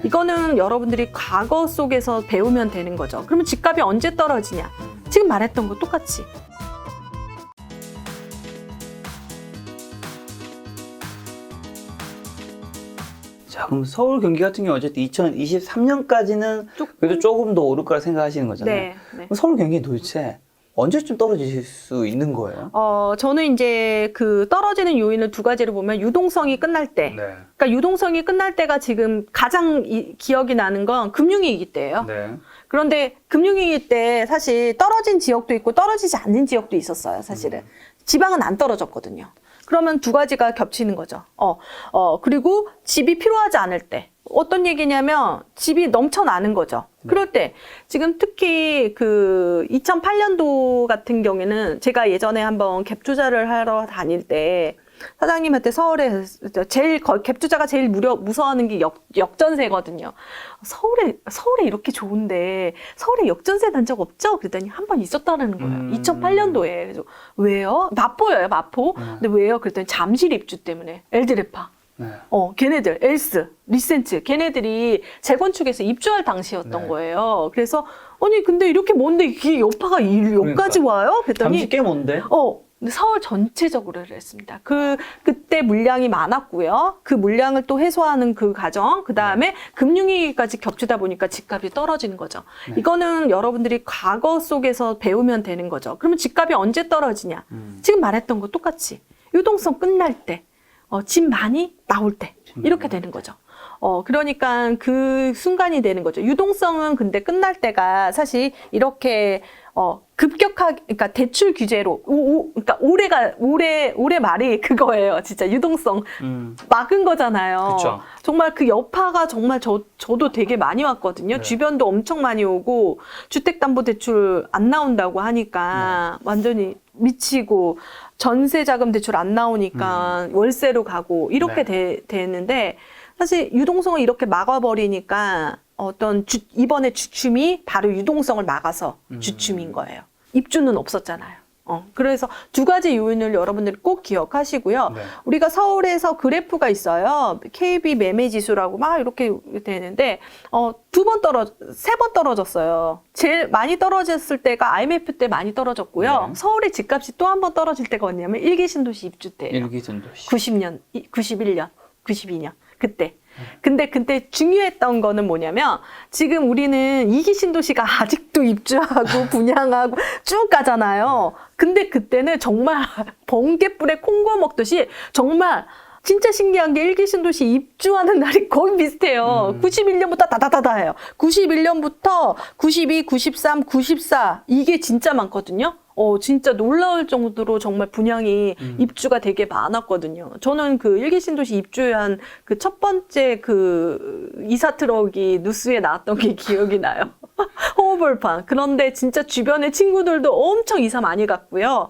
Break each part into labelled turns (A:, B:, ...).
A: 이거는 여러분들이 과거 속에서 배우면 되는 거죠. 그러면 집값이 언제 떨어지냐? 지금 말했던 거 똑같이.
B: 자, 그럼 서울, 경기 같은 경우 어쨌든 2023년까지는 그래도 조금 더 오를 거라 생각하시는 거잖아요.
A: 네.
B: 그럼 서울, 경기는 도대체 언제쯤 떨어지실 수 있는 거예요?
A: 저는 이제 그 떨어지는 요인을 두 가지로 보면 유동성이 끝날 때.
B: 네.
A: 그러니까 유동성이 끝날 때가 지금 가장 기억이 나는 건 금융위기 때예요.
B: 네.
A: 그런데 금융위기 때 사실 떨어진 지역도 있고 떨어지지 않는 지역도 있었어요, 사실은. 지방은 안 떨어졌거든요. 그러면 두 가지가 겹치는 거죠. 그리고 집이 필요하지 않을 때. 어떤 얘기냐면 집이 넘쳐나는 거죠. 그럴 때 지금 특히 그 2008년도 같은 경우에는 제가 예전에 한번 갭 투자를 하러 다닐 때 사장님한테 서울에 제일 갭 투자가 제일 무서워하는 게 역전세거든요. 서울에 이렇게 좋은데 서울에 역전세 난 적 없죠? 그랬더니 한 번 있었다는 거예요. 2008년도에. 그래서 왜요? 마포예요, 마포. 근데 왜요? 그랬더니 잠실 입주 때문에 엘드레파.
B: 네.
A: 걔네들, 엘스, 리센츠, 걔네들이 재건축에서 입주할 당시였던
B: 네.
A: 거예요. 그래서, 아니, 근데 이렇게 먼데 이게 여파가 여기까지 와요? 그랬더니.
B: 잠시 꽤 먼데?
A: 근데 서울 전체적으로 그랬습니다. 그때 물량이 많았고요. 그 물량을 또 해소하는 그 과정, 그 다음에 금융위기까지 겹치다 보니까 집값이 떨어지는 거죠.
B: 네.
A: 이거는 여러분들이 과거 속에서 배우면 되는 거죠. 그러면 집값이 언제 떨어지냐? 지금 말했던 거 똑같이. 유동성 끝날 때. 집 많이 나올 때 이렇게 되는 거죠. 그러니까 그 순간이 되는 거죠. 유동성은 근데 끝날 때가 사실 이렇게 급격하게, 그러니까 대출 규제로 그러니까 올해 말이 그거예요. 진짜 유동성 막은 거잖아요.
B: 그쵸.
A: 정말 그 여파가 정말 저도 되게 많이 왔거든요.
B: 네.
A: 주변도 엄청 많이 오고 주택담보대출 안 나온다고 하니까 완전히 미치고 전세자금 대출 안 나오니까 월세로 가고 이렇게 되는데 사실 유동성을 이렇게 막아버리니까 이번에 주춤이 바로 유동성을 막아서 주춤인 거예요. 입주는 없었잖아요. 그래서 두 가지 요인을 여러분들이 꼭 기억하시고요.
B: 네.
A: 우리가 서울에서 그래프가 있어요. KB 매매 지수라고 막 이렇게 되는데, 세 번 떨어졌어요. 제일 많이 떨어졌을 때가 IMF 때 많이 떨어졌고요.
B: 네.
A: 서울의 집값이 또 한 번 떨어질 때가 언냐면 일기 신도시 입주 때예요.
B: 일기 신도시.
A: 90년, 91년, 92년. 그때. 근데 그때 중요했던 거는 뭐냐면 지금 우리는 2기 신도시가 아직도 입주하고 분양하고 쭉 가잖아요. 근데 그때는 정말 번개불에 콩고 먹듯이 정말 진짜 신기한 게 1기 신도시 입주하는 날이 거의 비슷해요. 91년부터 다다다다 해요. 91년부터 92, 93, 94 이게 진짜 많거든요. 진짜 놀라울 정도로 정말 분양이 입주가 되게 많았거든요. 저는 그 1기 신도시 입주한 그 첫 번째 그 이사 트럭이 뉴스에 나왔던 게 기억이 나요. 호흡을판. 그런데 진짜 주변에 친구들도 엄청 이사 많이 갔고요.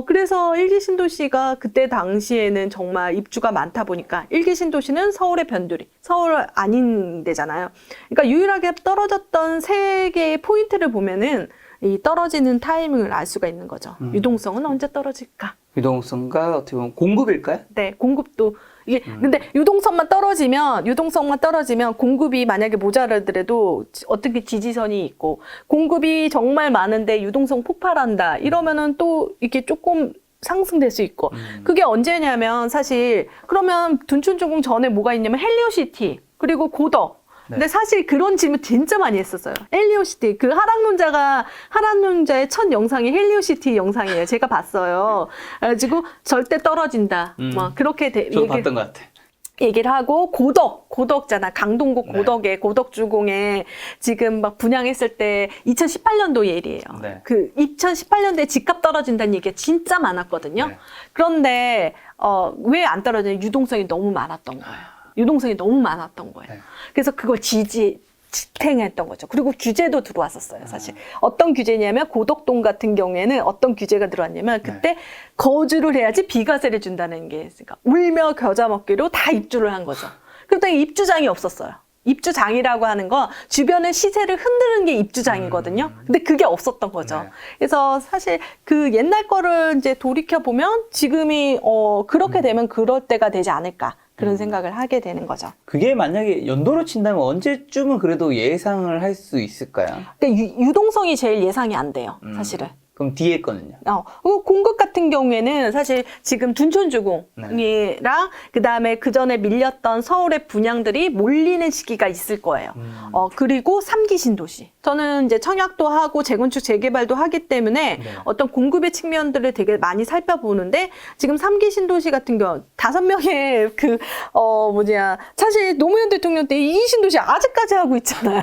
A: 그래서 1기 신도시가 그때 당시에는 정말 입주가 많다 보니까 1기 신도시는 서울의 변두리, 서울 아닌 데잖아요. 그러니까 유일하게 떨어졌던 세 개의 포인트를 보면은 이 떨어지는 타이밍을 알 수가 있는 거죠. 유동성은 언제 떨어질까?
B: 유동성과 어떻게 보면 공급일까요?
A: 네, 공급도 이게 근데 유동성만 떨어지면 공급이 만약에 모자라더라도 어떻게 지지선이 있고 공급이 정말 많은데 유동성 폭발한다 이러면은 또 이게 조금 상승될 수 있고 그게 언제냐면 사실 그러면 둔촌전공 전에 뭐가 있냐면 헬리오시티 그리고 고덕. 근데 사실 그런 질문 진짜 많이 했었어요. 헬리오시티. 그 하락론자의 첫 영상이 헬리오시티 영상이에요. 제가 봤어요. 그래가지고 절대 떨어진다. 막 그렇게
B: 저도 봤던 것 같아.
A: 얘기를 하고 고덕잖아. 강동구 고덕에 고덕주공에 지금 막 분양했을 때 2018년도 일이에요.
B: 네.
A: 그 2018년도에 집값 떨어진다는 얘기가 진짜 많았거든요.
B: 네.
A: 그런데 왜 안 떨어지냐? 유동성이 너무 많았던 거예요. 유동성이 너무 많았던 거예요.
B: 네.
A: 그래서 그걸 지탱했던 거죠. 그리고 규제도 들어왔었어요, 사실. 어떤 규제냐면 고덕동 같은 경우에는 어떤 규제가 들어왔냐면 그때 거주를 해야지 비과세를 준다는 게 있으니까 울며 겨자 먹기로 다 입주를 한 거죠. 그랬더니 입주장이 없었어요. 입주장이라고 하는 건 주변의 시세를 흔드는 게 입주장이거든요. 근데 그게 없었던 거죠.
B: 네.
A: 그래서 사실 그 옛날 거를 이제 돌이켜 보면 지금이 그렇게 되면 그럴 때가 되지 않을까. 그런 생각을 하게 되는 거죠.
B: 그게 만약에 연도로 친다면 언제쯤은 그래도 예상을 할 수 있을까요?
A: 그러니까 유동성이 제일 예상이 안 돼요, 사실은.
B: 그럼 뒤에 거는요?
A: 공급 같은 경우에는 사실 지금 둔촌주공이랑 그다음에 그 전에 밀렸던 서울의 분양들이 몰리는 시기가 있을 거예요. 그리고 3기 신도시. 저는 이제 청약도 하고 재건축 재개발도 하기 때문에 어떤 공급의 측면들을 되게 많이 살펴보는데 지금 3기 신도시 같은 경우 5명의 사실 노무현 대통령 때 2기 신도시 아직까지 하고 있잖아요.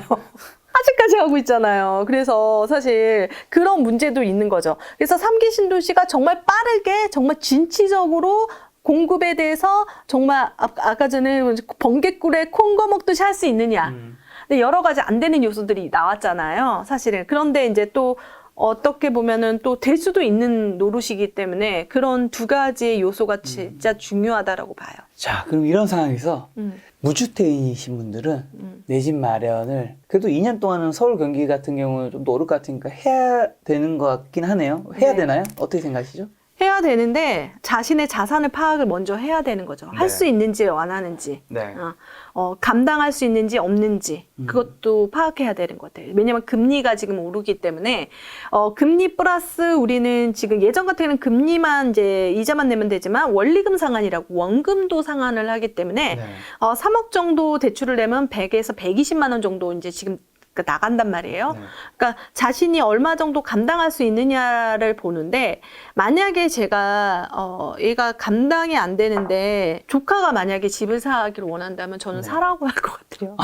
A: 아직까지 하고 있잖아요. 그래서 사실 그런 문제도 있는 거죠. 그래서 3기 신도시가 정말 빠르게 정말 진취적으로 공급에 대해서 정말 아까 전에 번개꿀에 콩거 먹듯이 할 수 있느냐. 근데 여러 가지 안 되는 요소들이 나왔잖아요. 사실은. 그런데 이제 또 어떻게 보면은 또 될 수도 있는 노릇이기 때문에 그런 두 가지의 요소가 진짜 중요하다라고 봐요.
B: 자, 그럼 이런 상황에서 무주택이신 분들은 내 집 마련을 그래도 2년 동안은 서울 경기 같은 경우는 좀 더 오를 것 같으니까 해야 되는 것 같긴 하네요. 해야
A: 네.
B: 되나요? 어떻게 생각하시죠?
A: 해야 되는데 자신의 자산을 파악을 먼저 해야 되는 거죠. 할 수 있는지 안 하는지,
B: 네.
A: 감당할 수 있는지 없는지 그것도 파악해야 되는 것 같아요. 왜냐하면 금리가 지금 오르기 때문에 금리 플러스 우리는 지금 예전 같은 경우는 금리만 이제 이자만 내면 되지만 원리금 상환이라고 원금도 상환을 하기 때문에 3억 정도 대출을 내면 100에서 120만 원 정도 이제 지금 나간단 말이에요. 그러니까 자신이 얼마 정도 감당할 수 있느냐를 보는데 만약에 제가 얘가 감당이 안 되는데 조카가 만약에 집을 사기를 원한다면 저는 사라고 할 것 같아요.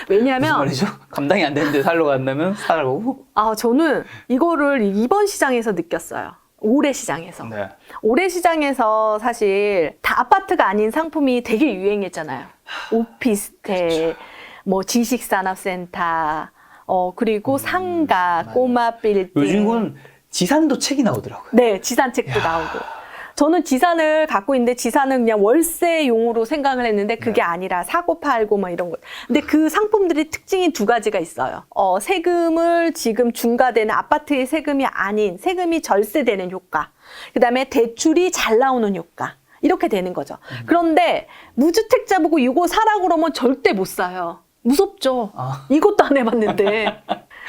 A: 왜냐하면
B: 무슨 말이죠? 감당이 안 되는데 살러 간다면 사라고?
A: 저는 이거를 이번 시장에서 느꼈어요. 올해 시장에서. 올해 시장에서 사실 다 아파트가 아닌 상품이 되게 유행했잖아요. 오피스텔, 뭐 지식산업센터, 그리고 상가, 꼬마 빌딩.
B: 요즘은 지산도 책이 나오더라고요.
A: 네, 지산책도 나오고. 저는 지산을 갖고 있는데 지산은 그냥 월세용으로 생각을 했는데 그게 아니라 사고 팔고 막 이런 거. 근데 그 상품들이 특징이 두 가지가 있어요. 세금을 지금 중과되는 아파트의 세금이 아닌 세금이 절세되는 효과. 그다음에 대출이 잘 나오는 효과. 이렇게 되는 거죠. 그런데 무주택자 보고 이거 사라고 그러면 절대 못 사요. 무섭죠. 이것도 안 해봤는데.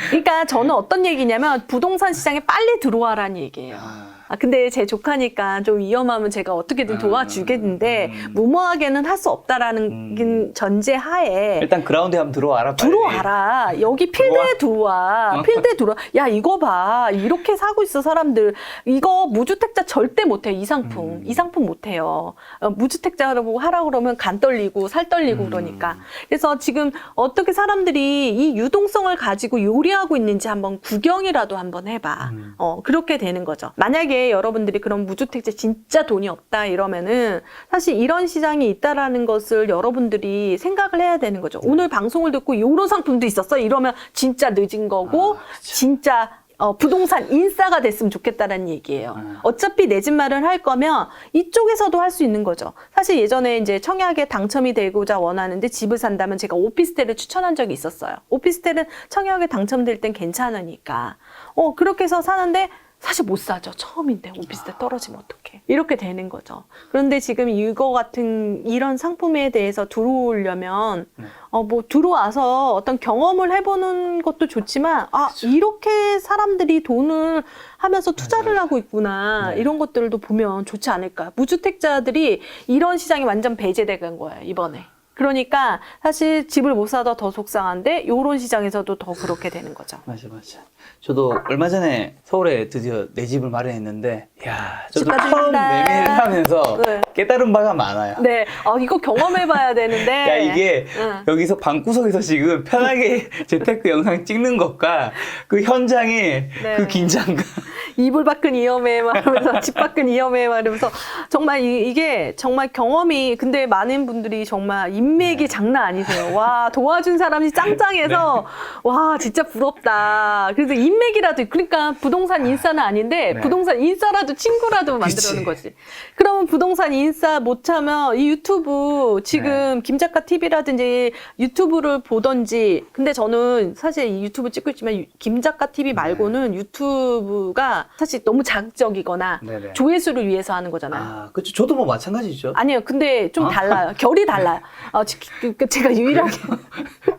A: 그러니까 저는 어떤 얘기냐면 부동산 시장에 빨리 들어와라는 얘기예요. 근데 제 조카니까 좀 위험하면 제가 어떻게든 도와주겠는데 무모하게는 할 수 없다라는 전제하에
B: 일단 그라운드에 한번 들어와라. 빨리.
A: 들어와라. 여기 필드에 들어와. 필드에 들어와. 야, 이거 봐. 이렇게 사고 있어, 사람들. 이거 무주택자 절대 못해, 이 상품. 이 상품 못해요. 무주택자라고 하라 그러면 간 떨리고 살 떨리고 그러니까. 그래서 지금 어떻게 사람들이 이 유동성을 가지고 요리하고 있는지 한번 구경이라도 한번 해봐. 그렇게 되는 거죠. 만약에 여러분들이 그런 무주택자 진짜 돈이 없다 이러면은 사실 이런 시장이 있다라는 것을 여러분들이 생각을 해야 되는 거죠. 오늘 방송을 듣고 이런 상품도 있었어 이러면 진짜 늦은 거고 진짜 부동산 인싸가 됐으면 좋겠다라는 얘기예요. 어차피 내 집 마련 할 거면 이쪽에서도 할 수 있는 거죠. 사실 예전에 이제 청약에 당첨이 되고자 원하는데 집을 산다면 제가 오피스텔을 추천한 적이 있었어요. 오피스텔은 청약에 당첨될 땐 괜찮으니까. 그렇게 해서 사는데 사실 못 사죠. 처음인데 오피스텔 떨어지면 어떡해. 이렇게 되는 거죠. 그런데 지금 이거 같은 이런 상품에 대해서 들어오려면 뭐 들어와서 어떤 경험을 해보는 것도 좋지만 이렇게 사람들이 돈을 하면서 투자를 하고 있구나. 이런 것들도 보면 좋지 않을까. 무주택자들이 이런 시장이 완전 배제된 거예요. 이번에. 그러니까 사실 집을 못 사다 더 속상한데 이런 시장에서도 더 그렇게 되는 거죠.
B: 맞아. 저도 얼마 전에 서울에 드디어 내 집을 마련했는데 저도 처음
A: 축하드립니다.
B: 매매를 하면서 깨달은 바가 많아요.
A: 네, 이거 경험해봐야 되는데.
B: 이게 여기서 방구석에서 지금 편하게 재테크 영상 찍는 것과 그 현장의 그 긴장감.
A: 이불 밖은 위험해 말하면서 집 밖은 위험해 말하면서 정말 이게 정말 경험이 근데 많은 분들이 정말 인맥이 장난 아니세요. 와, 도와준 사람이 짱짱해서 와, 진짜 부럽다. 그래서 인맥이라도, 그러니까 부동산 인싸는 아닌데 부동산 인싸라도 친구라도 만들어놓는 거지. 그러면 부동산 인싸 못 차면 이 유튜브 지금 김작가 TV라든지 유튜브를 보던지, 근데 저는 사실 이 유튜브 찍고 있지만 김작가 TV 말고는 유튜브가 사실 너무 자극적이거나 조회수를 위해서 하는 거잖아요.
B: 아, 그렇죠. 저도 뭐 마찬가지죠.
A: 아니요, 근데 좀 달라요. 결이 달라요. 제가 유일하게.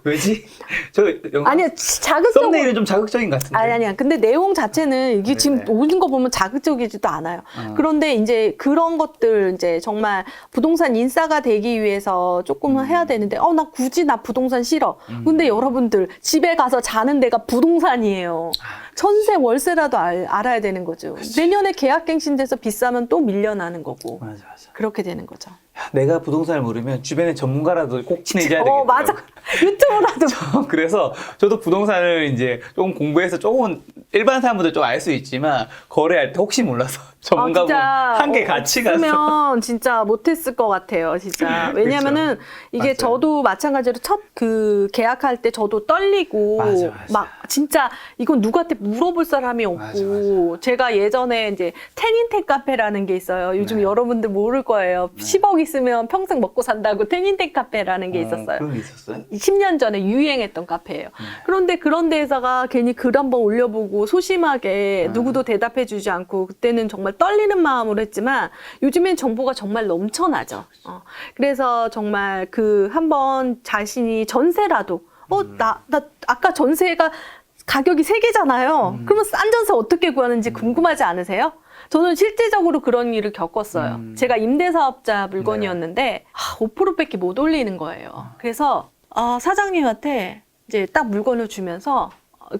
B: 왜지? 저 영상
A: 아니요, 자극적.
B: 썸네일은 좀 자극적인 것 같은데.
A: 아니야. 근데 내용 자체는 이게 지금 오는 거 보면 자극적이지도 않아요. 그런데 이제 그런 것들 이제 정말 부동산 인싸가 되기 위해서 조금은 해야 되는데, 나 굳이 나 부동산 싫어. 근데 여러분들 집에 가서 자는 데가 부동산이에요. 전세 월세라도 알아야 되는 거죠. 내년에 계약갱신돼서 비싸면 또 밀려나는 거고.
B: 맞아.
A: 그렇게 되는 거죠.
B: 야, 내가 부동산을 모르면 주변에 전문가라도 꼭 친해져야 되겠더라고요.
A: 맞아. 유튜브라도.
B: 그래서 저도 부동산을 이제 조금 공부해서 조금 일반 사람들도 좀 알 수 있지만 거래할 때 혹시 몰라서 전문가분 한개 같이 가서
A: 그러면 진짜 못했을 것 같아요, 진짜. 왜냐면은 이게
B: 맞아요.
A: 저도 마찬가지로 첫 그 계약할 때 저도 떨리고
B: 맞아.
A: 막 진짜 이건 누구한테 물어볼 사람이 없고
B: 맞아.
A: 제가 예전에 이제 태닌텍 카페라는 게 있어요. 요즘 여러분들 모를 거예요. 10억 있으면 평생 먹고 산다고 태닌텍 카페라는 게 있었어요.
B: 그런 게 있었어요?
A: 10년 전에 유행했던 카페예요. 그런데 그런 데에다가 괜히 글 한번 올려보고 소심하게 누구도 대답해주지 않고 그때는 정말 떨리는 마음으로 했지만 요즘엔 정보가 정말 넘쳐나죠. 그래서 정말 그 한번 자신이 전세라도 나 아까 전세가 가격이 3개잖아요. 그러면 싼 전세 어떻게 구하는지 궁금하지 않으세요? 저는 실제적으로 그런 일을 겪었어요. 제가 임대사업자 물건이었는데 5%밖에 못 올리는 거예요. 그래서 사장님한테 이제 딱 물건을 주면서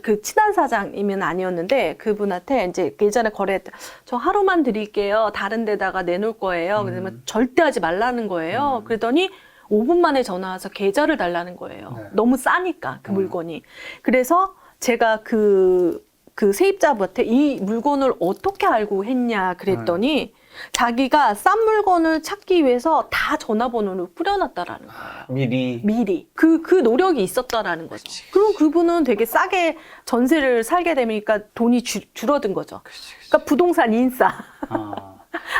A: 그 친한 사장이면 아니었는데 그분한테 이제 예전에 거래했다. 저 하루만 드릴게요. 다른 데다가 내놓을 거예요. 그러면 절대 하지 말라는 거예요. 그러더니 5분 만에 전화 와서 계좌를 달라는 거예요. 너무 싸니까 그 물건이. 그래서 제가 그 세입자분한테 이 물건을 어떻게 알고 했냐 그랬더니 자기가 싼 물건을 찾기 위해서 다 전화번호를 뿌려놨다라는 거예요. 미리. 그 노력이 있었다라는 거죠. 그럼 그분은 되게 싸게 전세를 살게 되니까 돈이 줄어든 거죠. 그러니까 부동산 인싸.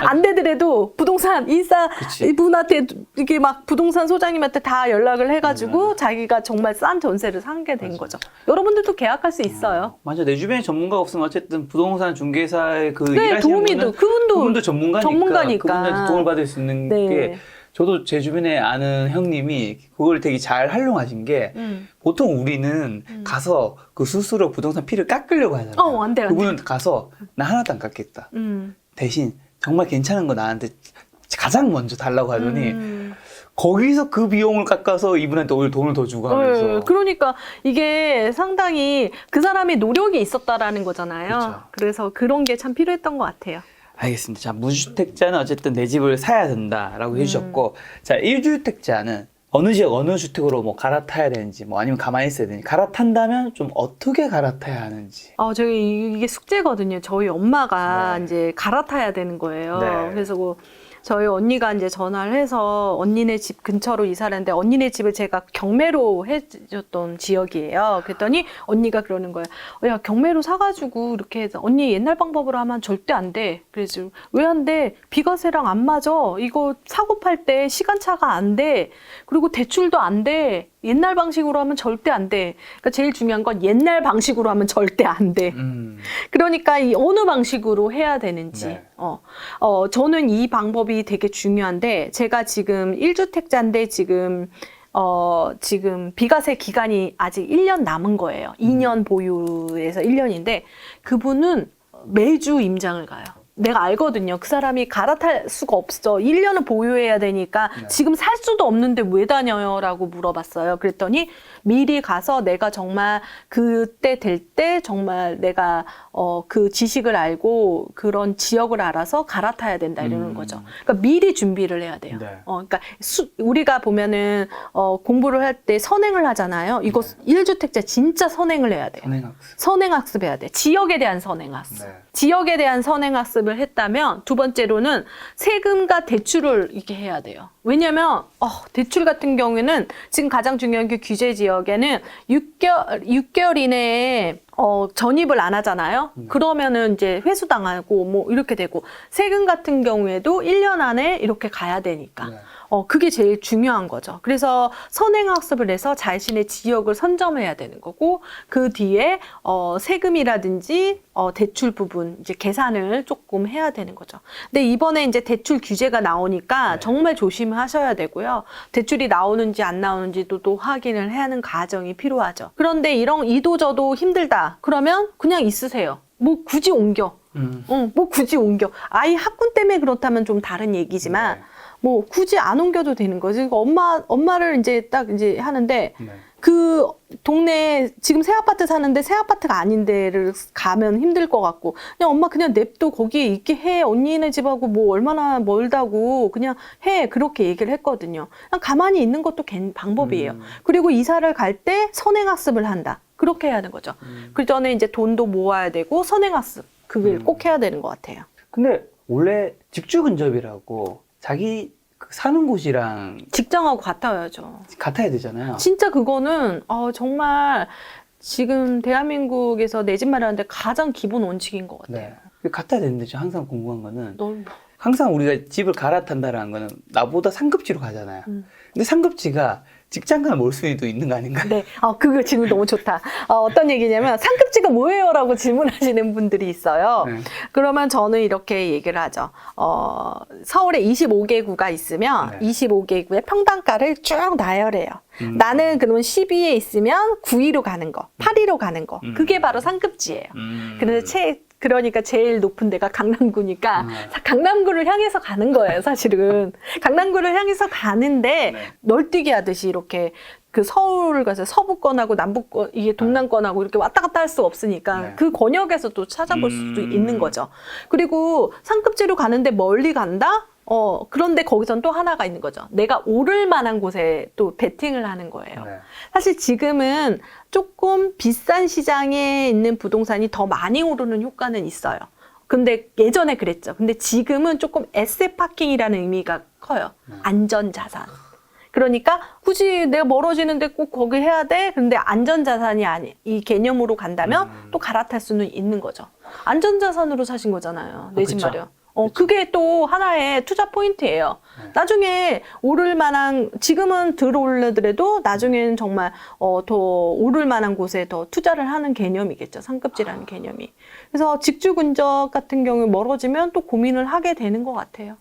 A: 안 되더라도 부동산 인싸 이분한테 이게 막 부동산 소장님한테 다 연락을 해가지고 자기가 정말 싼 전세를 사게 된 거죠. 여러분들도 계약할 수 있어요.
B: 맞아. 내 주변에 전문가가 없으면 어쨌든 부동산 중개사의 그
A: 네,
B: 일하시는 분은 그분도 전문가니까 그분한테 도움을 받을 수 있는 게 저도 제 주변에 아는 형님이 그걸 되게 잘 활용하신 게 보통 우리는 가서 그 스스로 부동산 피를 깎으려고 하잖아요.
A: 안 돼.
B: 그분은 가서 나 하나도 안 깎겠다. 대신 정말 괜찮은 거 나한테 가장 먼저 달라고 하더니 거기서 그 비용을 깎아서 이분한테 오히려 돈을 더 주고 하면서.
A: 그러니까 이게 상당히 그 사람의 노력이 있었다라는 거잖아요.
B: 그쵸.
A: 그래서 그런 게 참 필요했던 것 같아요.
B: 알겠습니다. 자, 무주택자는 어쨌든 내 집을 사야 된다라고 해주셨고, 자, 1주택자는 어느 지역 어느 주택으로 뭐 갈아타야 되는지, 뭐 아니면 가만히 있어야 되는지, 갈아탄다면 좀 어떻게 갈아타야 하는지.
A: 저희 이게 숙제거든요. 저희 엄마가 이제 갈아타야 되는 거예요. 그래서 저희 언니가 이제 전화를 해서 언니네 집 근처로 이사를 했는데 언니네 집을 제가 경매로 해줬던 지역이에요. 그랬더니 언니가 그러는 거예요. 야, 경매로 사가지고 이렇게 해서 언니 옛날 방법으로 하면 절대 안 돼. 그래서 왜 안 돼? 비과세랑 안 맞아. 이거 사고 팔 때 시간차가 안 돼. 그리고 대출도 안 돼. 옛날 방식으로 하면 절대 안 돼. 그러니까 제일 중요한 건 옛날 방식으로 하면 절대 안 돼. 그러니까 이 어느 방식으로 해야 되는지. 저는 이 방법이 되게 중요한데 제가 지금 1주택자인데 지금 비과세 기간이 아직 1년 남은 거예요. 2년 보유에서 1년인데 그분은 매주 임장을 가요. 내가 알거든요. 그 사람이 갈아탈 수가 없어. 1년은 보유해야 되니까 지금 살 수도 없는데 왜 다녀요? 라고 물어봤어요. 그랬더니 미리 가서 내가 정말 그때 될 때 정말 내가 그 지식을 알고 그런 지역을 알아서 갈아타야 된다 이러는 거죠. 그러니까 미리 준비를 해야 돼요. 그러니까 우리가 보면은 공부를 할 때 선행을 하잖아요. 이거 1주택자 진짜 선행을 해야 돼요. 선행학습 해야 돼. 지역에 대한 선행학습. 지역에 대한 선행학습 선행학습을 했다면 두 번째로는 세금과 대출을 이렇게 해야 돼요. 왜냐하면 대출 같은 경우에는 지금 가장 중요한 게 규제 지역에는 6개월 이내에 전입을 안 하잖아요. 그러면은 이제 회수당하고 뭐 이렇게 되고 세금 같은 경우에도 1년 안에 이렇게 가야 되니까.
B: 네.
A: 그게 제일 중요한 거죠. 그래서 선행학습을 해서 자신의 지역을 선점해야 되는 거고 그 뒤에 세금이라든지 대출 부분 이제 계산을 조금 해야 되는 거죠. 근데 이번에 이제 대출 규제가 나오니까
B: 네.
A: 정말 조심하셔야 되고요. 대출이 나오는지 안 나오는지도 또 확인을 해야 하는 과정이 필요하죠. 그런데 이런 이도저도 힘들다. 그러면 그냥 있으세요. 뭐 굳이 옮겨. 뭐 굳이 옮겨. 아이 학군 때문에 그렇다면 좀 다른 얘기지만
B: 네.
A: 뭐 굳이 안 옮겨도 되는 거지. 그러니까 엄마를 이제 딱 이제 하는데
B: 네.
A: 그 동네에 지금 새 아파트 사는데 새 아파트가 아닌 데를 가면 힘들 것 같고 그냥 엄마 그냥 냅둬 거기에 있게 해. 언니네 집하고 뭐 얼마나 멀다고 그냥 해. 그렇게 얘기를 했거든요. 그냥 가만히 있는 것도 방법이에요. 그리고 이사를 갈 때 선행학습을 한다. 그렇게 해야 하는 거죠. 그 전에 이제 돈도 모아야 되고 선행학습 그걸 꼭 해야 되는 것 같아요.
B: 근데 원래 집주 근접이라고 자기 그 사는 곳이랑
A: 직장하고 같아야죠.
B: 같아야 되잖아요.
A: 진짜 그거는 정말 지금 대한민국에서 내 집 마련하는데 가장 기본 원칙인 것 같아요.
B: 네. 같아야 되는데 저 항상 궁금한 거는
A: 너무
B: 항상 우리가 집을 갈아탄다라는 거는 나보다 상급지로 가잖아요. 근데 상급지가 직장간 몰 수도 있는 거 아닌가?
A: 네, 그거 질문 너무 좋다. 어떤 얘기냐면 상급지가 뭐예요? 라고 질문하시는 분들이 있어요.
B: 네.
A: 그러면 저는 이렇게 얘기를 하죠. 서울에 25개구가 있으면
B: 네.
A: 25개구의 평당가를 쭉 나열해요. 나는 그러면 12위에 있으면 9위로 가는 거, 8위로 가는 거. 그게 바로 상급지예요. 그래서 그러니까 제일 높은 데가 강남구니까 강남구를 향해서 가는 거예요, 사실은. 강남구를 향해서 가는데
B: 네.
A: 널뛰기 하듯이 이렇게 그 서울을 가서 서부권하고 남부권, 이게 동남권하고 이렇게 왔다 갔다 할 수 없으니까
B: 네.
A: 그 권역에서 또 찾아볼 수도 있는 거죠. 그리고 상급지로 가는데 멀리 간다? 그런데 거기선 또 하나가 있는 거죠. 내가 오를 만한 곳에 또 베팅을 하는 거예요.
B: 네.
A: 사실 지금은 조금 비싼 시장에 있는 부동산이 더 많이 오르는 효과는 있어요. 근데 예전에 그랬죠. 근데 지금은 조금 에셋 파킹이라는 의미가 커요. 안전자산. 그러니까 굳이 내가 멀어지는데 꼭 거기 해야 돼? 근데 안전자산이 이 개념으로 간다면 또 갈아탈 수는 있는 거죠. 안전자산으로 사신 거잖아요. 내 집
B: 그쵸.
A: 마련. 그게 또 하나의 투자 포인트예요. 나중에 오를 만한, 지금은 덜 오르더라도 나중에는 정말 더 오를 만한 곳에 더 투자를 하는 개념이겠죠. 상급지라는 개념이. 그래서 직주 근접 같은 경우에 멀어지면 또 고민을 하게 되는 것 같아요.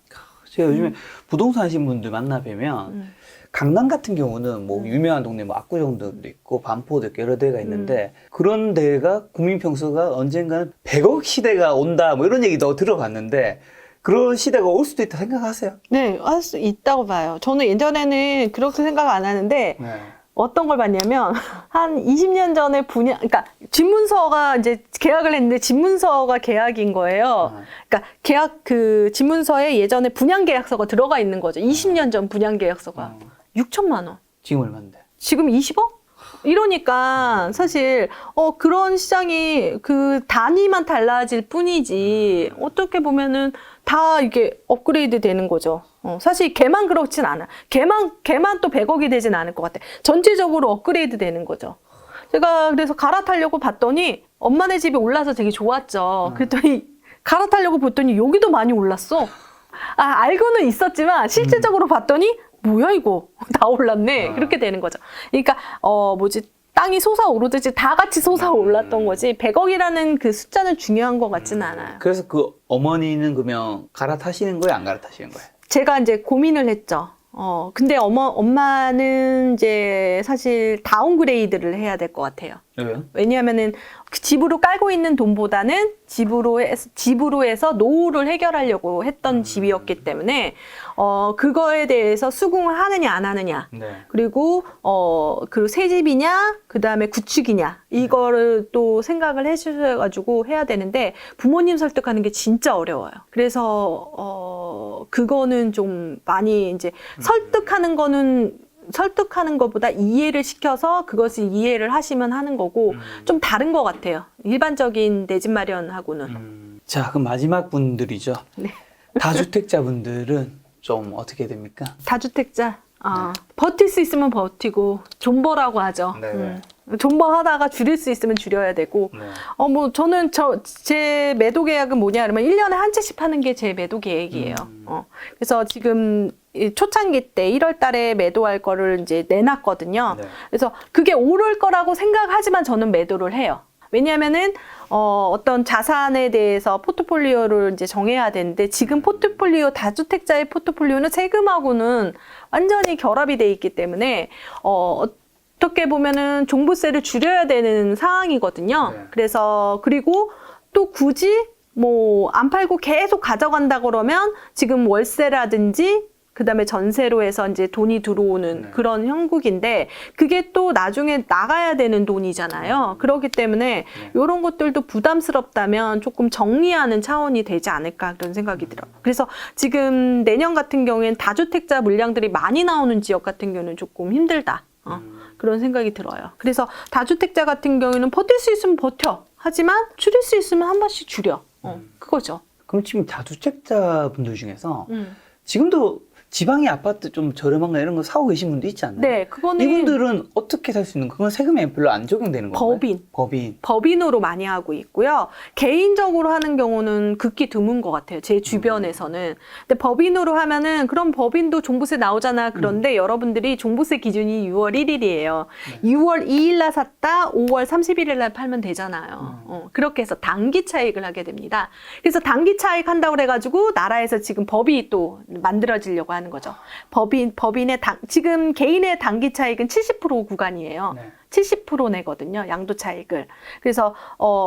B: 제가 요즘에 부동산 하신 분들 만나 뵈면 강남 같은 경우는 뭐 유명한 동네 뭐 압구정도 있고 반포도 있고 여러 데가 있는데 그런 데가 국민 평수가 언젠가는 100억 시대가 온다 뭐 이런 얘기도 들어봤는데 그런 시대가 올 수도 있다 생각하세요?
A: 네, 할 수 있다고 봐요. 저는 예전에는 그렇게 생각 안 하는데
B: 네.
A: 어떤 걸 봤냐면 한 20년 전에 그러니까 집문서가 이제 계약을 했는데 집문서가 계약인 거예요. 그러니까 그 집문서에 예전에 분양계약서가 들어가 있는 거죠. 20년 전 분양계약서가 6천만 원.
B: 지금 얼마인데?
A: 지금 20억? 이러니까 사실 그런 시장이 그 단위만 달라질 뿐이지 어떻게 보면은 다 이게 업그레이드 되는 거죠. 사실 걔만 그렇진 않아. 걔만 또 100억이 되진 않을 것 같아. 전체적으로 업그레이드 되는 거죠. 제가 그래서 갈아타려고 봤더니 엄마네 집에 올라서 되게 좋았죠. 그랬더니 갈아타려고 봤더니 여기도 많이 올랐어. 알고는 있었지만 실질적으로 봤더니 뭐야 이거 다 올랐네. 그렇게 되는 거죠. 그러니까 땅이 솟아오르듯이 다 같이 솟아올랐던 거지 100억이라는 그 숫자는 중요한 것 같지는 않아요.
B: 그래서 그 어머니는 그러면 갈아타시는 거예요? 안 갈아타시는 거예요?
A: 제가 이제 고민을 했죠. 근데 엄마는 이제 사실 다운그레이드를 해야 될 것 같아요.
B: 왜요?
A: 왜냐하면은 그 집으로 깔고 있는 돈보다는 집으로 해서 노후를 해결하려고 했던 집이었기 때문에 그거에 대해서 수긍을 하느냐 안 하느냐
B: 네.
A: 그리고 그 새 집이냐 그 다음에 구축이냐 이거를 또 생각을 해주셔가지고 해야 되는데 부모님 설득하는 게 진짜 어려워요. 그래서 그거는 좀 많이 이제 설득하는 것보다 이해를 시켜서 그것을 이해를 하시면 하는 거고 좀 다른 것 같아요. 일반적인 내 집 마련하고는.
B: 자, 그럼 마지막 분들이죠.
A: 네.
B: 다주택자분들은 좀 어떻게 됩니까?
A: 다주택자. 버틸 수 있으면 버티고 존버라고 하죠.
B: 네.
A: 존버하다가 줄일 수 있으면 줄여야 되고.
B: 네.
A: 뭐 저는 제 매도 계약은 뭐냐 그러면 1년에 한 채씩 파는 게 제 매도 계획이에요. 그래서 지금 이 초창기 때 1월 달에 매도할 거를 이제 내놨거든요.
B: 네.
A: 그래서 그게 오를 거라고 생각하지만 저는 매도를 해요. 왜냐면은 어떤 자산에 대해서 포트폴리오를 이제 정해야 되는데 지금 포트폴리오 다주택자의 포트폴리오는 세금하고는 완전히 결합이 돼 있기 때문에 어떻게 보면은 종부세를 줄여야 되는 상황이거든요.
B: 네.
A: 그래서 그리고 또 굳이 뭐 안 팔고 계속 가져간다 그러면 지금 월세라든지 그다음에 전세로 해서 이제 돈이 들어오는
B: 네.
A: 그런 형국인데 그게 또 나중에 나가야 되는 돈이잖아요. 그렇기 때문에 이런 것들도 부담스럽다면 조금 정리하는 차원이 되지 않을까 그런 생각이 들어요. 그래서 지금 내년 같은 경우에는 다주택자 물량들이 많이 나오는 지역 같은 경우는 조금 힘들다. 그런 생각이 들어요. 그래서 다주택자 같은 경우에는 버틸 수 있으면 버텨. 하지만 줄일 수 있으면 한 번씩 줄여. 그거죠.
B: 그럼 지금 다주택자분들 중에서 지금도 지방의 아파트 좀 저렴한 거 이런 거 사고 계신 분도 있지 않나요?
A: 네, 그거는
B: 이분들은 어떻게 살 수 있는 그건 세금에 별로 안 적용되는 건가요? 법인으로
A: 많이 하고 있고요. 개인적으로 하는 경우는 극히 드문 것 같아요. 제 주변에서는. 근데 법인으로 하면은 그럼 법인도 종부세 나오잖아. 그런데 여러분들이 종부세 기준이 6월 1일이에요. 6월 2일 날 샀다 5월 31일 날 팔면 되잖아요. 그렇게 해서 단기 차익을 하게 됩니다. 그래서 단기 차익 한다고 그래가지고 나라에서 지금 법이 또 만들어지려고 하는 거죠. 법인의 지금 개인의 단기 차익은 70% 구간이에요.
B: 네.
A: 70% 내거든요. 양도 차익을. 그래서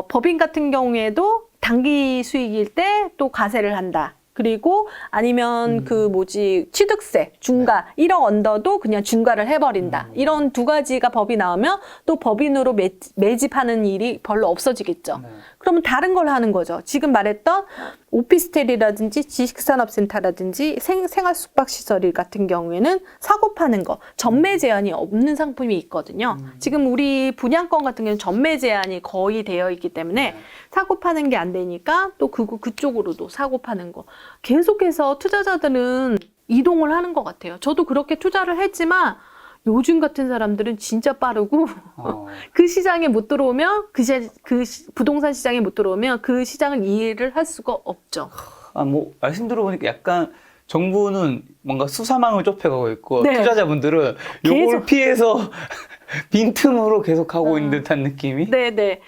A: 법인 같은 경우에도 단기 수익일 때 또 과세를 한다. 그리고 아니면 취득세, 중과 1억 언더도 그냥 중과를 해버린다. 이런 두 가지가 법이 나오면 또 법인으로 매집하는 일이 별로 없어지겠죠.
B: 네.
A: 그러면 다른 걸 하는 거죠. 지금 말했던 오피스텔이라든지 지식산업센터라든지 생활숙박시설 같은 경우에는 사고 파는 거, 전매 제한이 없는 상품이 있거든요. 지금 우리 분양권 같은 경우는 전매 제한이 거의 되어 있기 때문에 사고 파는 게 안 되니까 또 그쪽으로도 사고 파는 거. 계속해서 투자자들은 이동을 하는 것 같아요. 저도 그렇게 투자를 했지만 요즘 같은 사람들은 진짜 빠르고 그 시장에 못 들어오면 부동산 시장에 못 들어오면 그 시장을 이해를 할 수가 없죠.
B: 뭐 말씀 들어보니까 약간 정부는 뭔가 수사망을 좁혀가고 있고
A: 네.
B: 투자자분들은 요걸 피해서 빈틈으로 계속 하고 있는 듯한 느낌이?
A: 네네.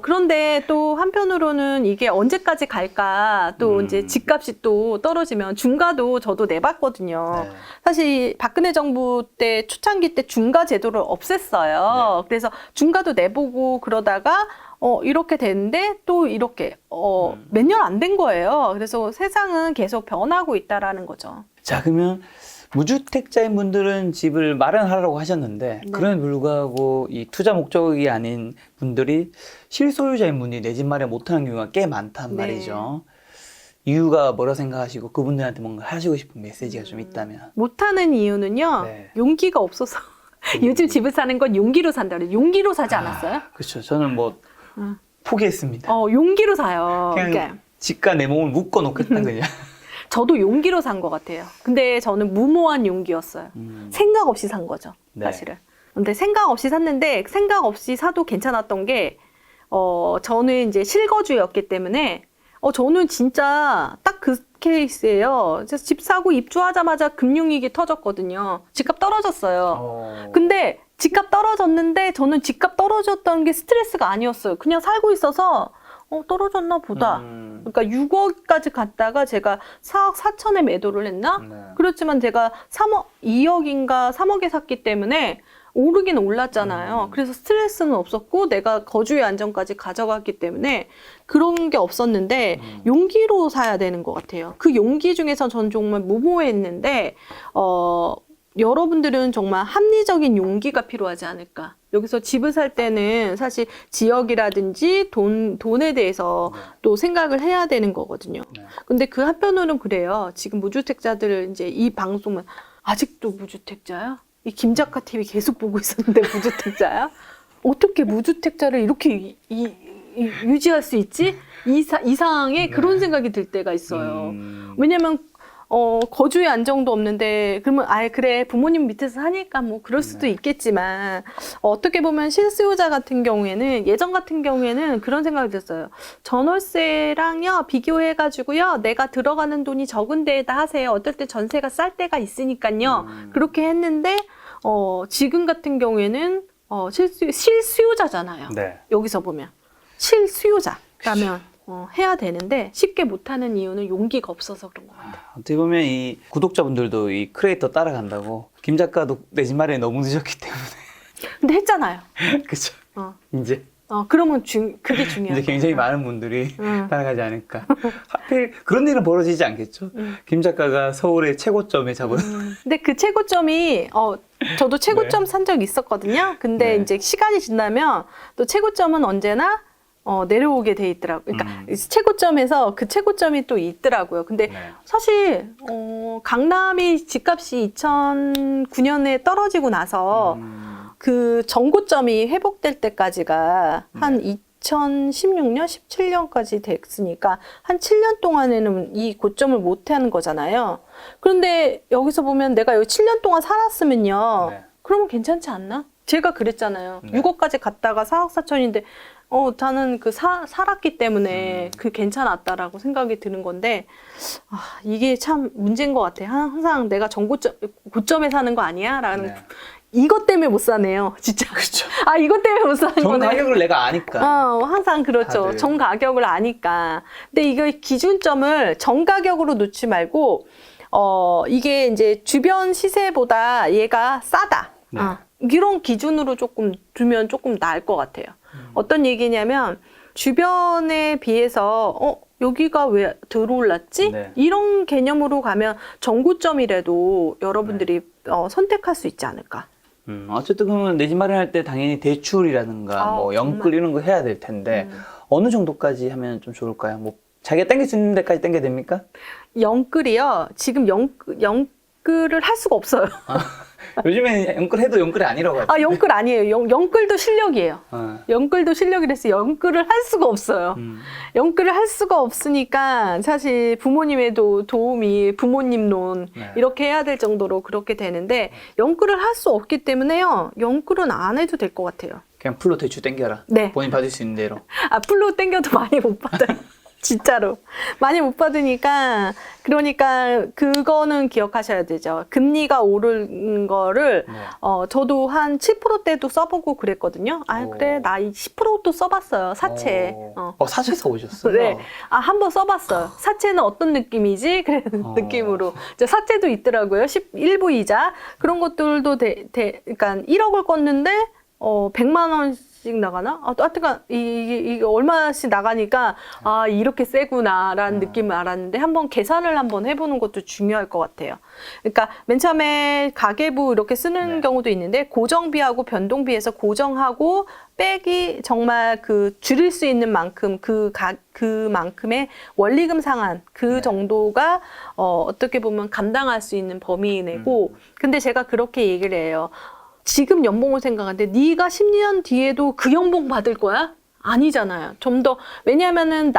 A: 그런데 또 한편으로는 이게 언제까지 갈까 또 이제 집값이 또 떨어지면 중과도 저도 내봤거든요.
B: 네.
A: 사실 박근혜 정부 때 초창기 때 중과 제도를 없앴어요.
B: 네.
A: 그래서 중과도 내보고 그러다가 이렇게 됐는데 또 이렇게 몇 년 안 된 거예요. 그래서 세상은 계속 변하고 있다라는 거죠.
B: 자, 그러면 무주택자인 분들은 집을 마련하라고 하셨는데
A: 네.
B: 그럼에도 불구하고 이 투자 목적이 아닌 분들이 실소유자인 분이 내 집 마련 못하는 경우가 꽤 많단
A: 네.
B: 말이죠. 이유가 뭐라 생각하시고 그분들한테 뭔가 하시고 싶은 메시지가 좀 있다면?
A: 못하는 이유는요.
B: 네.
A: 용기가 없어서. 요즘 집을 사는 건 용기로 산다 그래요. 용기로 사지 않았어요?
B: 그렇죠. 저는 뭐 포기했습니다.
A: 용기로 사요.
B: 그냥
A: 그러니까
B: 집과 내 몸을 묶어 놓겠다 그냥.
A: 저도 용기로 산 것 같아요. 근데 저는 무모한 용기였어요. 생각 없이 산 거죠,
B: 네.
A: 사실은. 근데 생각 없이 샀는데 생각 없이 사도 괜찮았던 게 저는 이제 실거주였기 때문에 저는 진짜 딱 그 케이스예요. 그래서 집 사고 입주하자마자 금융위기 터졌거든요. 집값 떨어졌어요. 근데 집값 떨어졌는데 저는 집값 떨어졌다는 게 스트레스가 아니었어요. 그냥 살고 있어서 떨어졌나 보다. 그러니까 6억까지 갔다가 제가 4억 4천에 매도를 했나?
B: 네.
A: 그렇지만 제가 2억인가 3억에 샀기 때문에 오르긴 올랐잖아요. 그래서 스트레스는 없었고 내가 거주의 안정까지 가져갔기 때문에 그런 게 없었는데 용기로 사야 되는 것 같아요. 그 용기 중에서 전 정말 무모했는데 여러분들은 정말 합리적인 용기가 필요하지 않을까. 여기서 집을 살 때는 사실 지역이라든지 돈에 대해서 또 생각을 해야 되는 거거든요. 근데 그 한편으로는 그래요. 지금 무주택자들 이제 이 방송은 아직도 무주택자야? 이 김작가 TV 계속 보고 있었는데 무주택자야? 어떻게 무주택자를 이렇게 유지할 수 있지? 이상의 그런 생각이 들 때가 있어요. 왜냐면 거주의 안정도 없는데, 그러면, 그래, 부모님 밑에서 사니까 뭐, 그럴 수도 있겠지만, 어떻게 보면 실수요자 같은 경우에는, 예전 같은 경우에는 그런 생각이 들었어요. 전월세랑요, 비교해가지고요, 내가 들어가는 돈이 적은 데에다 하세요. 어떨 때 전세가 쌀 때가 있으니까요. 그렇게 했는데, 지금 같은 경우에는, 실수요자잖아요.
B: 네.
A: 여기서 보면. 실수요자라면. 해야 되는데 쉽게 못하는 이유는 용기가 없어서 그런 것 같아요.
B: 어떻게 보면 이 구독자분들도 이 크리에이터 따라간다고 김 작가도 내 집 마련이 너무 늦었기 때문에
A: 근데 했잖아요.
B: 그쵸.
A: 어.
B: 이제
A: 그러면 그게 중요해요.
B: 이제 굉장히 많은 분들이 따라가지 않을까. 하필 그런 일은 벌어지지 않겠죠. 김 작가가 서울의 최고점에 잡은.
A: 근데 그 최고점이 저도 최고점
B: 네.
A: 산 적이 있었거든요. 근데
B: 네.
A: 이제 시간이 지나면 또 최고점은 언제나 내려오게 돼 있더라고요. 그러니까 최고점에서 그 최고점이 또 있더라고요. 근데
B: 네.
A: 사실 강남이 집값이 2009년에 떨어지고 나서 그 전고점이 회복될 때까지가 한 2016년, 17년까지 됐으니까 한 7년 동안에는 이 고점을 못 하는 거잖아요. 그런데 여기서 보면 내가 여기 7년 동안 살았으면요.
B: 네.
A: 그러면 괜찮지 않나? 제가 그랬잖아요.
B: 네.
A: 6억까지 갔다가 4억 4천인데 저는 살았기 때문에 그 괜찮았다라고 생각이 드는 건데, 이게 참 문제인 것 같아요. 항상 내가 고점에 사는 거 아니야? 라는,
B: 네.
A: 이것 때문에 못 사네요. 진짜.
B: 그렇죠.
A: 이것 때문에 못 사는
B: 정
A: 거네.
B: 가격을 내가 아니까.
A: 항상 그렇죠.
B: 다들.
A: 정 가격을 아니까. 근데 이거 기준점을 정 가격으로 놓지 말고, 이게 이제 주변 시세보다 얘가 싸다.
B: 네.
A: 이런 기준으로 조금 두면 조금 나을 것 같아요. 어떤 얘기냐면 주변에 비해서 여기가 왜 들어올랐지?
B: 네.
A: 이런 개념으로 가면 정고점이라도 여러분들이 선택할 수 있지 않을까.
B: 어쨌든 그러면 내 집 마련할 때 당연히 대출이라든가 뭐 연끌
A: 정말.
B: 이런 거 해야 될 텐데 어느 정도까지 하면 좀 좋을까요? 뭐 자기가 땡길 수 있는 데까지 땡겨야 됩니까?
A: 연끌이요. 지금 연끌을 할 수가 없어요.
B: 요즘엔 연끌 해도 연끌이 아니라고 하죠.
A: 연끌 아니에요. 연끌도 실력이에요.
B: 어.
A: 연끌도 실력이라서 연끌을 할 수가 없어요. 연끌을 할 수가 없으니까 사실 부모님의 도움이 부모님 론
B: 네.
A: 이렇게 해야 될 정도로 그렇게 되는데 연끌을 할 수 없기 때문에요. 연끌은 안 해도 될 것 같아요.
B: 그냥 풀로 대출 땡겨라.
A: 네.
B: 본인 받을 수 있는 대로.
A: 풀로 땡겨도 많이 못 받아요. 진짜로. 많이 못 받으니까, 그러니까 그거는 기억하셔야 되죠. 금리가 오른 거를,
B: 네.
A: 저도 한 7%대도 써보고 그랬거든요.
B: 오.
A: 그래, 나 10%도 써봤어요. 사채.
B: 사채 써보셨어요?
A: 네. 한번 써봤어요. 사채는 어떤 느낌이지? 그래, 느낌으로. 사채도 있더라고요. 1부 이자. 그런 것들도 그러니까 1억을 껐는데, 100만 원씩 나가나? 하여튼, 이게 얼마씩 나가니까, 이렇게 세구나라는 느낌을 알았는데, 한번 계산을 한번 해보는 것도 중요할 것 같아요. 그러니까, 맨 처음에 가계부 이렇게 쓰는
B: 네.
A: 경우도 있는데, 고정비하고 변동비에서 고정하고, 빼기 정말 줄일 수 있는 만큼, 그만큼의 원리금 상한,
B: 네.
A: 정도가, 어떻게 보면 감당할 수 있는 범위 내고, 근데 제가 그렇게 얘기를 해요. 지금 연봉을 생각하는데 네가 10년 뒤에도 그 연봉 받을 거야? 아니잖아요. 좀 더 왜냐하면은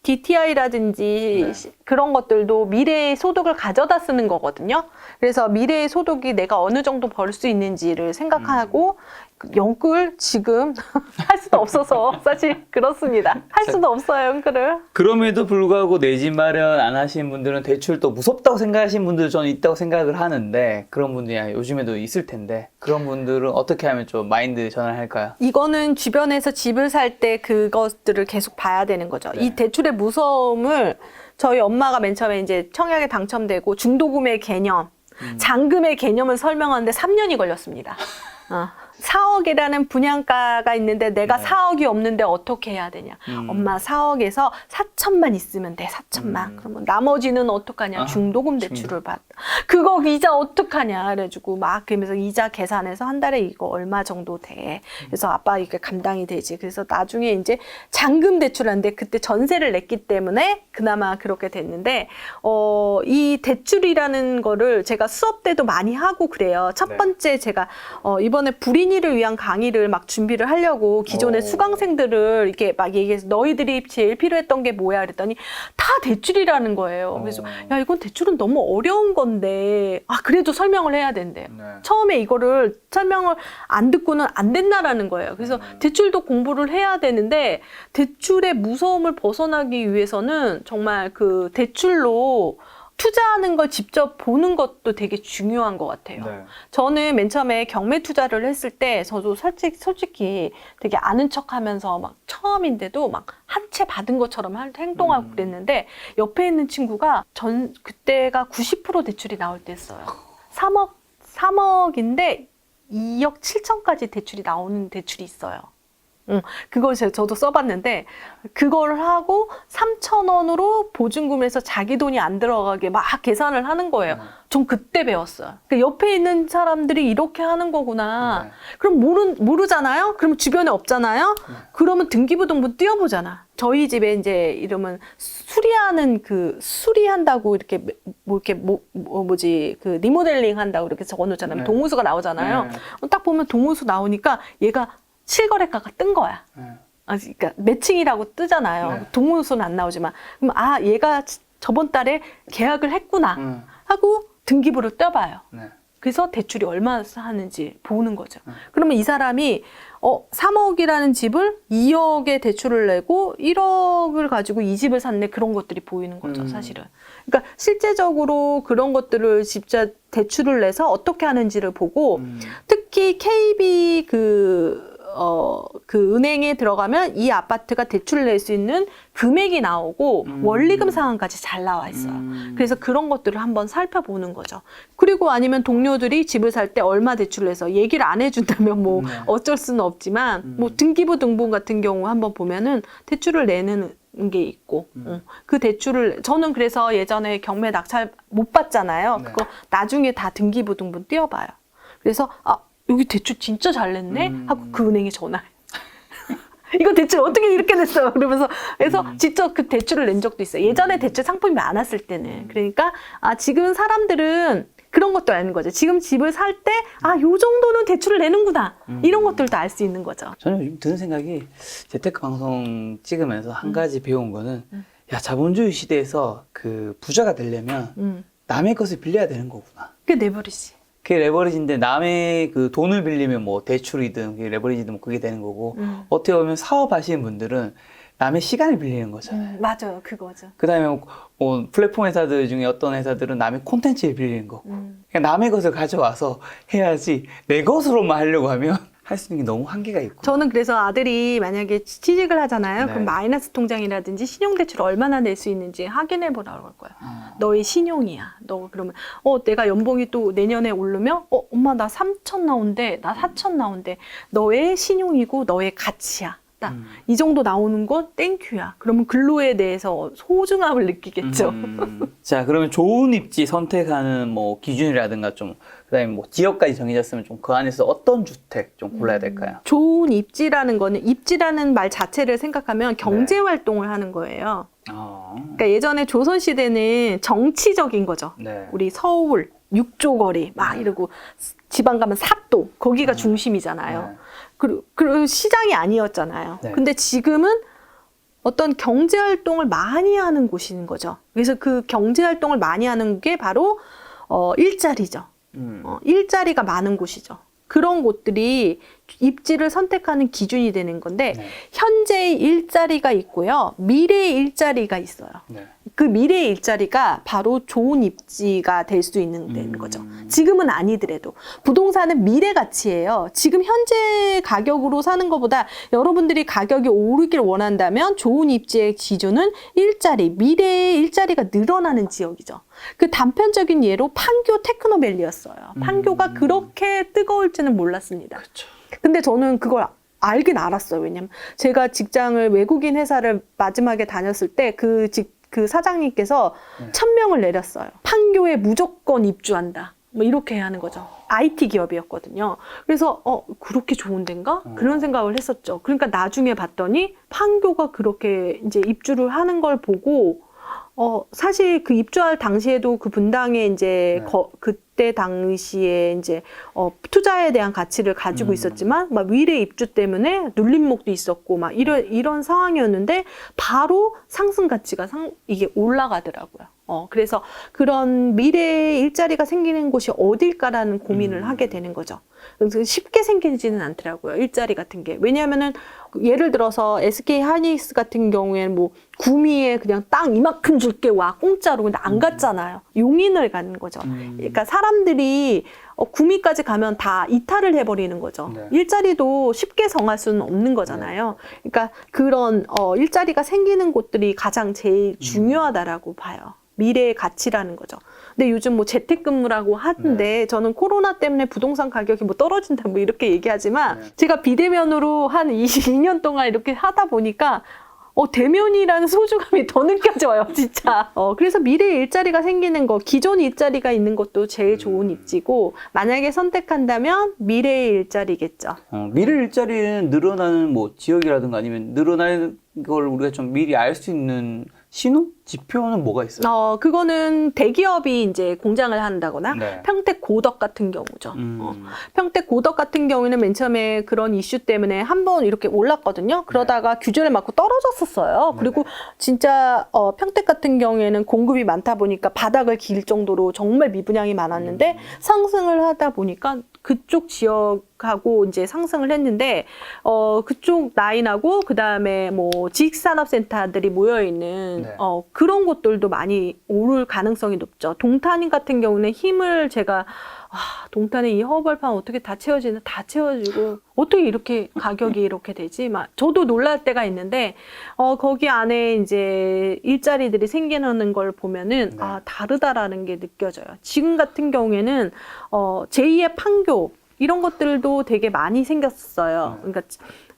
A: DTI라든지 그런 것들도 미래의 소득을 가져다 쓰는 거거든요. 그래서 미래의 소득이 내가 어느 정도 벌 수 있는지를 생각하고 연끌 지금 할 수도 없어서 사실 그렇습니다. 할 수도 없어요, 연끌을.
B: 그럼에도 불구하고 내 집 마련 안 하시는 분들은 대출 또 무섭다고 생각하시는 분들 저는 있다고 생각을 하는데 그런 분들이 요즘에도 있을 텐데 그런 분들은 어떻게 하면 좀 마인드 전환할까요?
A: 이거는 주변에서 집을 살 때 그것들을 계속 봐야 되는 거죠.
B: 네.
A: 이 대출의 무서움을 저희 엄마가 맨 처음에 이제 청약에 당첨되고 중도금의 개념, 잔금의 개념을 설명하는데 3년이 걸렸습니다. 4억이라는 분양가가 있는데 내가 4억이 없는데 어떻게 해야 되냐. 엄마 4억에서 4천만 있으면 돼. 4천만. 그러면 나머지는 어떡하냐. 중도금 대출을 그거 이자 어떡하냐 그래가지고 막 그러면서 이자 계산해서 한 달에 이거 얼마 정도 돼. 그래서 아빠 이게 감당이 되지. 그래서 나중에 이제 잔금 대출하는데 그때 전세를 냈기 때문에 그나마 그렇게 됐는데 이 대출이라는 거를 제가 수업 때도 많이 하고 그래요. 첫 번째 제가 이번에 불인이를 위한 강의를 막 준비를 하려고 기존의 수강생들을 이렇게 막 얘기해서 너희들이 제일 필요했던 게 뭐야 그랬더니 다 대출이라는 거예요. 그래서 야 이건 대출은 너무 어려운 건데 그래도 설명을 해야 된대요. 처음에 이거를 설명을 안 듣고는 안 된다라는 거예요. 그래서 대출도 공부를 해야 되는데 대출의 무서움을 벗어나기 위해서는 정말 그 대출로 투자하는 걸 직접 보는 것도 되게 중요한 것 같아요.
B: 네.
A: 저는 맨 처음에 경매 투자를 했을 때 저도 솔직히 되게 아는 척 하면서 막 처음인데도 막 한 채 받은 것처럼 행동하고 그랬는데 옆에 있는 친구가 그때가 90% 대출이 나올 때였어요. 3억인데 2억 7천까지 대출이 나오는 대출이 있어요. 그걸 저도 써봤는데 그걸 하고 3,000원으로 보증금에서 자기 돈이 안 들어가게 막 계산을 하는 거예요. 전 그때 배웠어요. 그러니까 옆에 있는 사람들이 이렇게 하는 거구나. 그럼 모르잖아요? 그러면 주변에 없잖아요? 그러면 등기부등본 띄워보잖아. 저희 집에 이제 이러면 수리한다고 이렇게 그 리모델링 한다고 이렇게 적어놓잖아요. 동호수가 나오잖아요. 딱 보면 동호수 나오니까 얘가 실거래가가 뜬 거야. 그러니까 매칭이라고 뜨잖아요. 동호수는 안 나오지만. 그럼 얘가 저번 달에 계약을 했구나 하고 등기부를 떼봐요. 그래서 대출이 얼마 하는지 보는 거죠. 그러면 이 사람이 3억이라는 집을 2억에 대출을 내고 1억을 가지고 이 집을 샀네. 그런 것들이 보이는 거죠, 사실은. 그러니까 실제적으로 그런 것들을 진짜 대출을 내서 어떻게 하는지를 보고 특히 KB 그 은행에 들어가면 이 아파트가 대출을 낼 수 있는 금액이 나오고 원리금 상환까지 잘 나와 있어요. 그래서 그런 것들을 한번 살펴보는 거죠. 그리고 아니면 동료들이 집을 살 때 얼마 대출을 해서 얘기를 안 해준다면 뭐 어쩔 수는 없지만 뭐 등기부 등본 같은 경우 한번 보면은 대출을 내는 게 있고 그 대출을 저는 그래서 예전에 경매 낙찰 못 받잖아요. 그거 나중에 다 등기부 등본 띄워봐요. 그래서 여기 대출 진짜 잘 냈네? 하고 그 은행에 전화해. 이거 대출 어떻게 이렇게 냈어요? 그러면서 그래서 직접 그 대출을 낸 적도 있어요. 예전에 대출 상품이 많았을 때는. 그러니까 지금 사람들은 그런 것도 아는 거죠. 지금 집을 살 때 요 정도는 대출을 내는구나. 이런 것들도 알 수 있는 거죠.
B: 저는 요즘 드는 생각이 재테크 방송 찍으면서 한 가지 배운 거는 야 자본주의 시대에서 그 부자가 되려면 남의 것을 빌려야 되는 거구나.
A: 그게 레버리지.
B: 그게 레버리지인데 남의 그 돈을 빌리면 뭐 대출이든 그게 레버리지든 뭐 그게 되는 거고 어떻게 보면 사업하시는 분들은 남의 시간을 빌리는 거잖아요.
A: 맞아요. 그거죠.
B: 그 다음에 뭐 플랫폼 회사들 중에 어떤 회사들은 남의 콘텐츠를 빌리는 거고 그러니까 남의 것을 가져와서 해야지 내 것으로만 하려고 하면 할 수 있는 게 너무 한계가 있고.
A: 저는 그래서 아들이 만약에 취직을 하잖아요. 그럼 마이너스 통장이라든지 신용대출 얼마나 낼 수 있는지 확인해 보라고 할 거예요. 너의 신용이야. 너 그러면 내가 연봉이 또 내년에 오르면 엄마 나 3천 나온대. 나 4천 나온대. 너의 신용이고 너의 가치야. 이 정도 나오는 건 땡큐야. 그러면 근로에 대해서 소중함을 느끼겠죠.
B: 자, 그러면 좋은 입지 선택하는 뭐 기준이라든가 좀 그다음에 뭐 지역까지 정해졌으면 좀 그 안에서 어떤 주택 좀 골라야 될까요?
A: 좋은 입지라는 거는 입지라는 말 자체를 생각하면 경제 활동을 하는 거예요. 그러니까 예전에 조선 시대는 정치적인 거죠. 우리 서울, 육조거리 막 이러고 지방 가면 사또 거기가 중심이잖아요. 그리고 시장이 아니었잖아요. 근데 지금은 어떤 경제 활동을 많이 하는 곳인 거죠. 그래서 그 경제 활동을 많이 하는 게 바로 일자리죠. 일자리가 많은 곳이죠. 그런 곳들이 입지를 선택하는 기준이 되는 건데 현재의 일자리가 있고요. 미래의 일자리가 있어요. 그 미래의 일자리가 바로 좋은 입지가 될 수 있는 거죠. 지금은 아니더라도. 부동산은 미래 가치예요. 지금 현재 가격으로 사는 것보다 여러분들이 가격이 오르길 원한다면 좋은 입지의 기준은 일자리, 미래의 일자리가 늘어나는 지역이죠. 그 단편적인 예로 판교 테크노밸리였어요. 판교가 그렇게 뜨거울지는 몰랐습니다.
B: 그렇죠.
A: 근데 저는 그걸 알긴 알았어요. 왜냐면 제가 직장을 외국인 회사를 마지막에 다녔을 때 그 그 사장님께서 1,000명을 내렸어요. 판교에 무조건 입주한다. 뭐 이렇게 하는 거죠. IT 기업이었거든요. 그래서 그렇게 좋은 데인가? 그런 생각을 했었죠. 그러니까 나중에 봤더니 판교가 그렇게 이제 입주를 하는 걸 보고 사실 그 입주할 당시에도 그 분당에 이제 그때 당시에 이제 투자에 대한 가치를 가지고 있었지만 막 미래 입주 때문에 눌림목도 있었고 막 이런 상황이었는데 바로 상승 가치가 이게 올라가더라고요. 그래서 그런 미래의 일자리가 생기는 곳이 어딜까라는 고민을 하게 되는 거죠. 그래서 쉽게 생기지는 않더라고요. 일자리 같은 게. 왜냐하면은 예를 들어서 SK 하이닉스 같은 경우에는 뭐 구미에 그냥 땅 이만큼 줄게 와 공짜로. 근데 안 갔잖아요. 용인을 가는 거죠. 그러니까 사람들이 구미까지 가면 다 이탈을 해버리는 거죠.
B: 네.
A: 일자리도 쉽게 정할 수는 없는 거잖아요. 그러니까 그런 일자리가 생기는 곳들이 가장 제일 중요하다라고 봐요. 미래의 가치라는 거죠. 근데 요즘 뭐 재택근무라고 하는데 저는 코로나 때문에 부동산 가격이 뭐 떨어진다 뭐 이렇게 얘기하지만 제가 비대면으로 한 22년 동안 이렇게 하다 보니까 대면이라는 소중함이 더 느껴져요, 진짜. 그래서 미래의 일자리가 생기는 거, 기존 일자리가 있는 것도 제일 좋은 입지고, 만약에 선택한다면 미래의 일자리겠죠.
B: 미래 일자리는 늘어나는 뭐 지역이라든가 아니면 늘어나는 걸 우리가 좀 미리 알 수 있는 신호? 지표는 뭐가 있어요?
A: 그거는 대기업이 이제 공장을 한다거나 평택 고덕 같은 경우죠. 평택 고덕 같은 경우에는 맨 처음에 그런 이슈 때문에 한번 이렇게 올랐거든요. 그러다가 규제를 맞고 떨어졌었어요. 그리고 진짜 평택 같은 경우에는 공급이 많다 보니까 바닥을 길 정도로 정말 미분양이 많았는데 상승을 하다 보니까 그쪽 지역하고 이제 상승을 했는데 그쪽 라인하고 그다음에 뭐 지식산업센터들이 모여 있는 그런 곳들도 많이 오를 가능성이 높죠. 동탄 같은 경우는 힘을 제가 동탄에 이 허벌판 어떻게 다 채워지나? 다 채워지고 어떻게 이렇게 가격이 이렇게 되지? 막 저도 놀랄 때가 있는데 거기 안에 이제 일자리들이 생기는 걸 보면은 다르다라는 게 느껴져요. 지금 같은 경우에는 제2의 판교 이런 것들도 되게 많이 생겼어요. 그러니까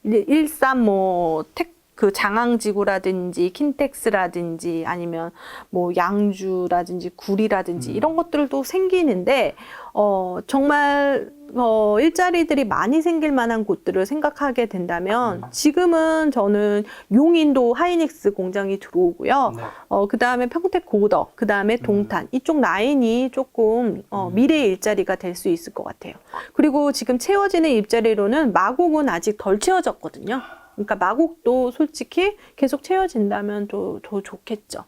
A: 일산 뭐 그 장항지구라든지 킨텍스라든지 아니면 뭐 양주라든지 구리라든지 이런 것들도 생기는데 정말 일자리들이 많이 생길 만한 곳들을 생각하게 된다면 지금은 저는 용인도 하이닉스 공장이 들어오고요. 그 다음에 평택 고덕, 그 다음에 동탄 이쪽 라인이 조금 미래의 일자리가 될 수 있을 것 같아요. 그리고 지금 채워지는 일자리로는 마곡은 아직 덜 채워졌거든요. 그러니까 마곡도 솔직히 계속 채워진다면 더 좋겠죠.